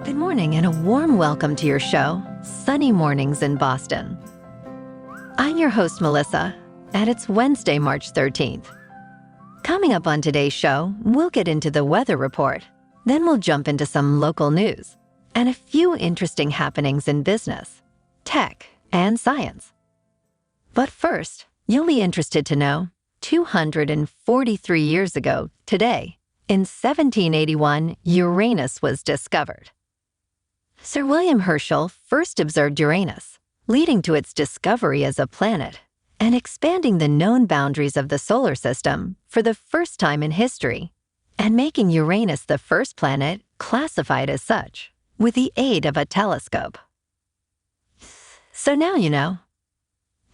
Good morning and a warm welcome to your show, Sunny Mornings in Boston. I'm your host, Melissa, and it's Wednesday, March 13th. Coming up on today's show, we'll get into the weather report. Then we'll jump into some local news and a few interesting happenings in business, tech, and science. But first, you'll be interested to know 243 years ago today, in 1781, Uranus was discovered. Sir William Herschel first observed Uranus, leading to its discovery as a planet and expanding the known boundaries of the solar system for the first time in history, and making Uranus the first planet classified as such, with the aid of a telescope. So now you know.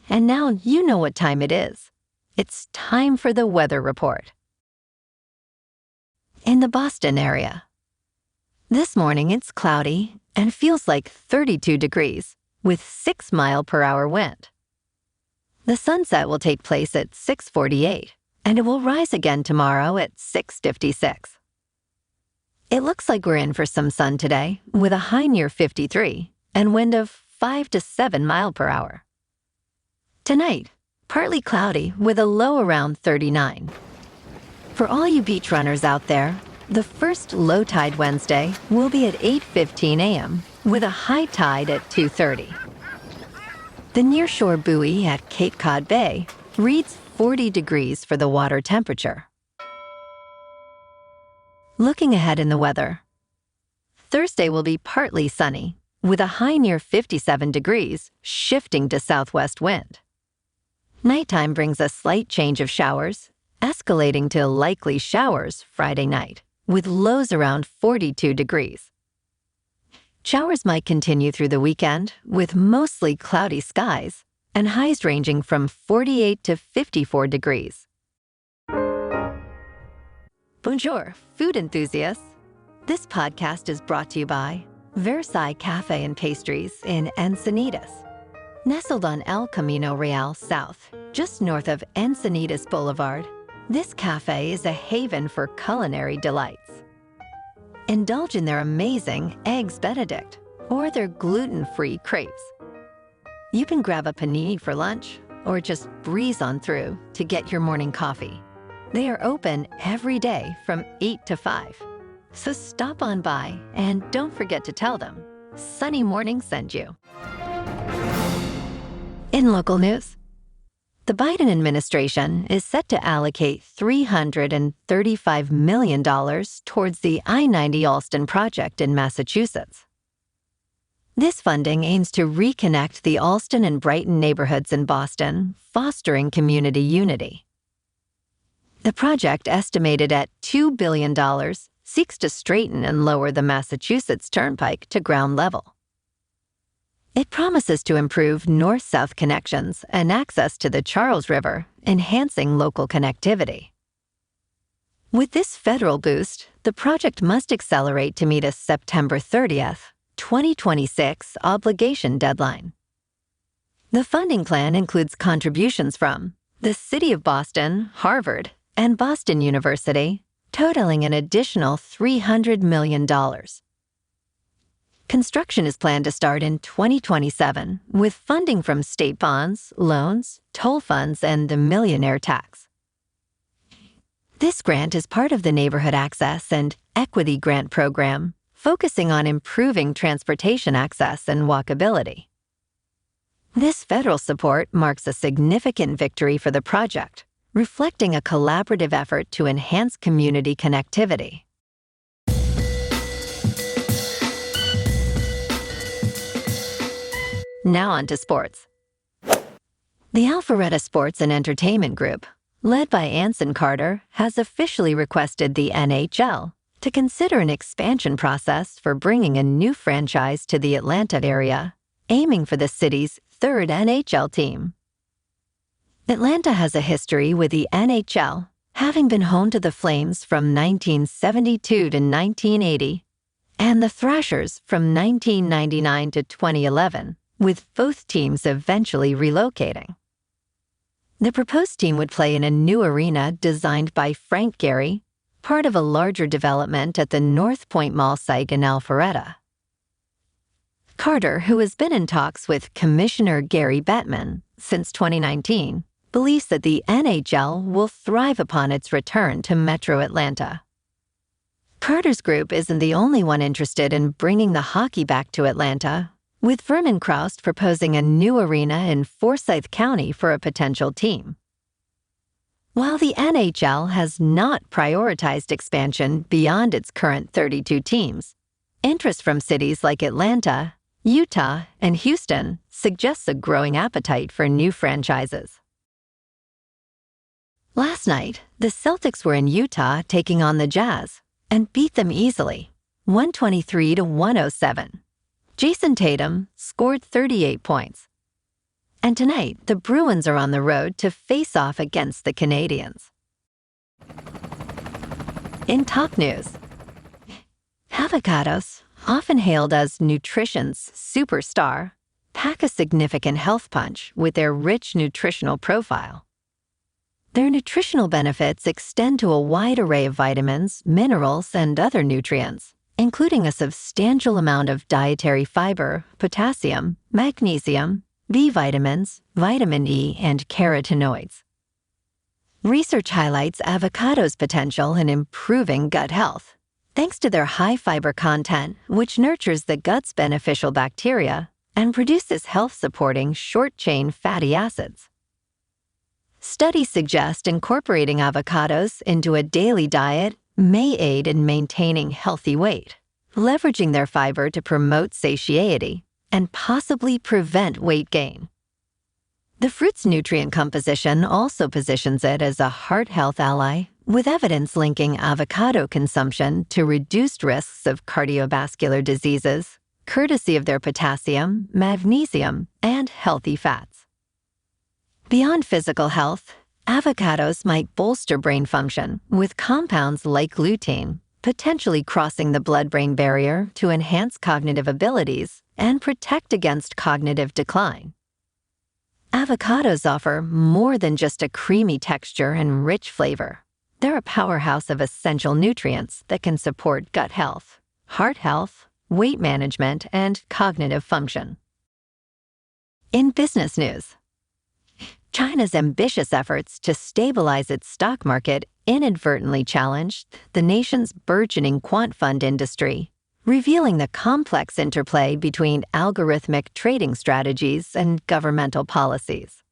And now you know what time it is. It's time for the weather report. In the Boston area. This morning it's cloudy and feels like 32 degrees with 6-mile-per-hour wind. The sunset will take place at 6:48 and it will rise again tomorrow at 6:56. It looks like we're in for some sun today with a high near 53 and wind of 5 to 7 miles per hour. Tonight, partly cloudy with a low around 39. For all you beach runners out there, the first low tide Wednesday will be at 8:15 a.m. with a high tide at 2:30. The nearshore buoy at Cape Cod Bay reads 40 degrees for the water temperature. Looking ahead in the weather. Thursday will be partly sunny with a high near 57 degrees, shifting to southwest wind. Nighttime brings a slight change of showers, escalating to likely showers Friday night, with lows around 42 degrees. Showers might continue through the weekend, with mostly cloudy skies, and highs ranging from 48 to 54 degrees. Bonjour, food enthusiasts. This podcast is brought to you by Versailles Cafe and Pastries in Encinitas. Nestled on El Camino Real South, just north of Encinitas Boulevard, this cafe is a haven for culinary delights. Indulge in their amazing Eggs Benedict or their gluten-free crepes. You can grab a panini for lunch or just breeze on through to get your morning coffee. They are open every day from 8 to 5. So stop on by and don't forget to tell them Sunny Morning sent you. In local news, the Biden administration is set to allocate $335 million towards the I-90 Alston project in Massachusetts. This funding aims to reconnect the Alston and Brighton neighborhoods in Boston, fostering community unity. The project, estimated at $2 billion, seeks to straighten and lower the Massachusetts Turnpike to ground level. It promises to improve north-south connections and access to the Charles River, enhancing local connectivity. With this federal boost, the project must accelerate to meet a September 30th, 2026 obligation deadline. The funding plan includes contributions from the City of Boston, Harvard, and Boston University, totaling an additional $300 million. Construction is planned to start in 2027 with funding from state bonds, loans, toll funds, and the millionaire tax. This grant is part of the Neighborhood Access and Equity Grant Program, focusing on improving transportation access and walkability. This federal support marks a significant victory for the project, reflecting a collaborative effort to enhance community connectivity. Now on to sports. The Alpharetta Sports and Entertainment Group, led by Anson Carter, has officially requested the NHL to consider an expansion process for bringing a new franchise to the Atlanta area, aiming for the city's third NHL team. Atlanta has a history with the NHL, having been home to the Flames from 1972 to 1980, and the Thrashers from 1999 to 2011, with both teams eventually relocating. The proposed team would play in a new arena designed by Frank Gehry, part of a larger development at the North Point Mall site in Alpharetta. Carter, who has been in talks with Commissioner Gary Bettman since 2019, believes that the NHL will thrive upon its return to Metro Atlanta. Carter's group isn't the only one interested in bringing the hockey back to Atlanta, with Vernon Kraus proposing a new arena in Forsyth County for a potential team. While the NHL has not prioritized expansion beyond its current 32 teams, interest from cities like Atlanta, Utah, and Houston suggests a growing appetite for new franchises. Last night, the Celtics were in Utah taking on the Jazz and beat them easily, 123-107. Jason Tatum scored 38 points. And tonight, the Bruins are on the road to face off against the Canadiens. In top news, avocados, often hailed as nutrition's superstar, pack a significant health punch with their rich nutritional profile. Their nutritional benefits extend to a wide array of vitamins, minerals, and other nutrients, including a substantial amount of dietary fiber, potassium, magnesium, B vitamins, vitamin E, and carotenoids. Research highlights avocados' potential in improving gut health, thanks to their high fiber content, which nurtures the gut's beneficial bacteria and produces health-supporting short-chain fatty acids. Studies suggest incorporating avocados into a daily diet may aid in maintaining healthy weight, leveraging their fiber to promote satiety and possibly prevent weight gain. The fruit's nutrient composition also positions it as a heart health ally, with evidence linking avocado consumption to reduced risks of cardiovascular diseases, courtesy of their potassium, magnesium, and healthy fats. Beyond physical health, avocados might bolster brain function with compounds like lutein, potentially crossing the blood-brain barrier to enhance cognitive abilities and protect against cognitive decline. Avocados offer more than just a creamy texture and rich flavor. They're a powerhouse of essential nutrients that can support gut health, heart health, weight management, and cognitive function. In business news, China's ambitious efforts to stabilize its stock market inadvertently challenged the nation's burgeoning quant fund industry, revealing the complex interplay between algorithmic trading strategies and governmental policies.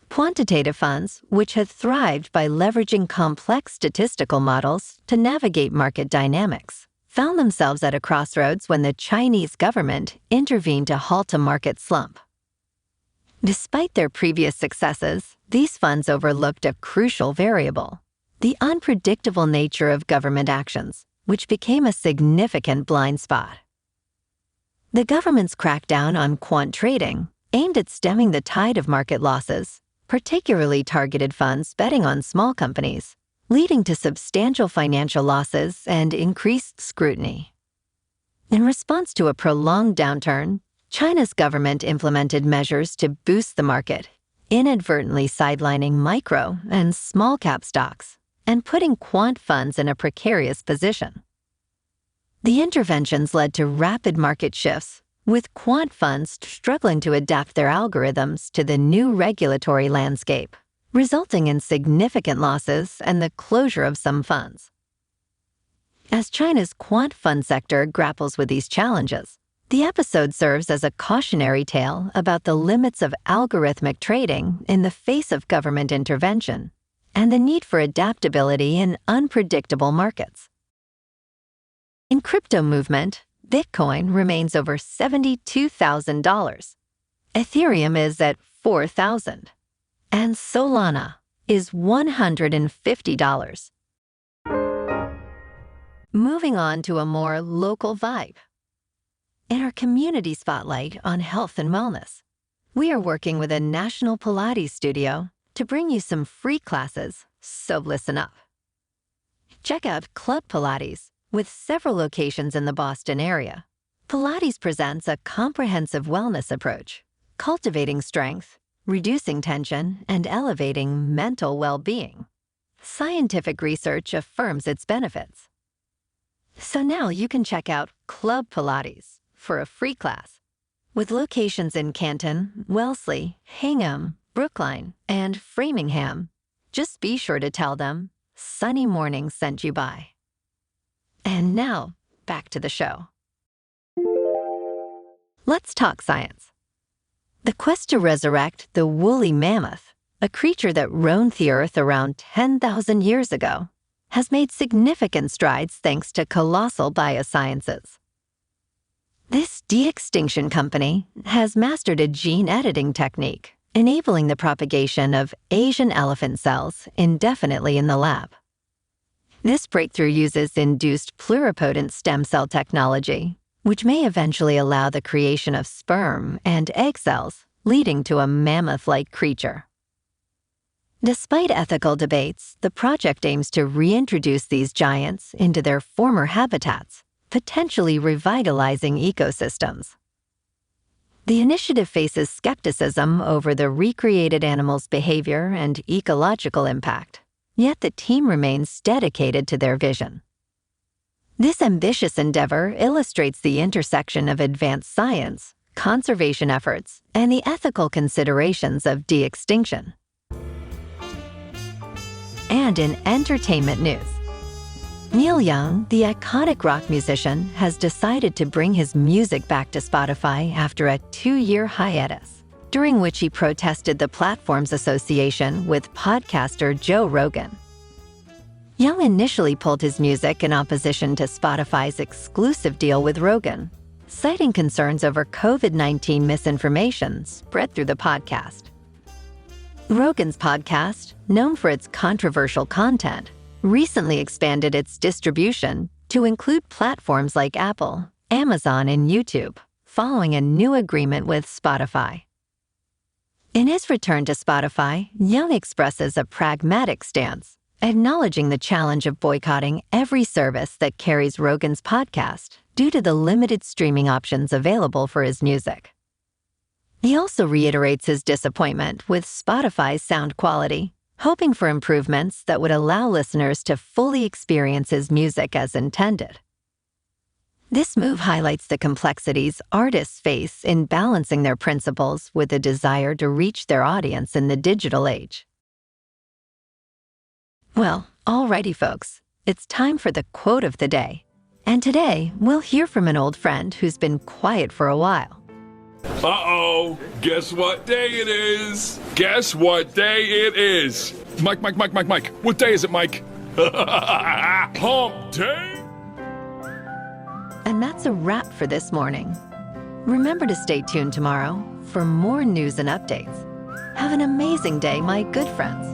Quantitative funds, which had thrived by leveraging complex statistical models to navigate market dynamics, found themselves at a crossroads when the Chinese government intervened to halt a market slump. Despite their previous successes, these funds overlooked a crucial variable: the unpredictable nature of government actions, which became a significant blind spot. The government's crackdown on quant trading aimed at stemming the tide of market losses, particularly targeted funds betting on small companies, leading to substantial financial losses and increased scrutiny. In response to a prolonged downturn, China's government implemented measures to boost the market, inadvertently sidelining micro and small-cap stocks and putting quant funds in a precarious position. The interventions led to rapid market shifts, with quant funds struggling to adapt their algorithms to the new regulatory landscape, resulting in significant losses and the closure of some funds. As China's quant fund sector grapples with these challenges, the episode serves as a cautionary tale about the limits of algorithmic trading in the face of government intervention and the need for adaptability in unpredictable markets. In crypto movement, Bitcoin remains over $72,000. Ethereum is at $4,000. And Solana is $150. Moving on to a more local vibe. In our community spotlight on health and wellness, we are working with a national Pilates studio to bring you some free classes, so listen up. Check out Club Pilates, with several locations in the Boston area. Pilates presents a comprehensive wellness approach, cultivating strength, reducing tension, and elevating mental well-being. Scientific research affirms its benefits. So now you can check out Club Pilates, for a free class. With locations in Canton, Wellesley, Hingham, Brookline, and Framingham, just be sure to tell them Sunny Mornings sent you by. And now, back to the show. Let's talk science. The quest to resurrect the woolly mammoth, a creature that roamed the Earth around 10,000 years ago, has made significant strides thanks to colossal biosciences. This de-extinction company has mastered a gene editing technique, enabling the propagation of Asian elephant cells indefinitely in the lab. This breakthrough uses induced pluripotent stem cell technology, which may eventually allow the creation of sperm and egg cells, leading to a mammoth-like creature. Despite ethical debates, the project aims to reintroduce these giants into their former habitats, potentially revitalizing ecosystems. The initiative faces skepticism over the recreated animal's behavior and ecological impact, yet the team remains dedicated to their vision. This ambitious endeavor illustrates the intersection of advanced science, conservation efforts, and the ethical considerations of de-extinction. And in entertainment news, Neil Young, the iconic rock musician, has decided to bring his music back to Spotify after a 2-year hiatus, during which he protested the platform's association with podcaster Joe Rogan. Young initially pulled his music in opposition to Spotify's exclusive deal with Rogan, citing concerns over COVID-19 misinformation spread through the podcast. Rogan's podcast, known for its controversial content, recently expanded its distribution to include platforms like Apple, Amazon, and YouTube, following a new agreement with Spotify. In his return to Spotify, Young expresses a pragmatic stance, acknowledging the challenge of boycotting every service that carries Rogan's podcast due to the limited streaming options available for his music. He also reiterates his disappointment with Spotify's sound quality, hoping for improvements that would allow listeners to fully experience his music as intended. This move highlights the complexities artists face in balancing their principles with a desire to reach their audience in the digital age. Well, alrighty folks, it's time for the quote of the day. And today, we'll hear from an old friend who's been quiet for a while. Uh-oh, guess what day it is? Guess what day it is? Mike, what day is it, Mike? Hump day? And that's a wrap for this morning. Remember to stay tuned tomorrow for more news and updates. Have an amazing day, my good friends.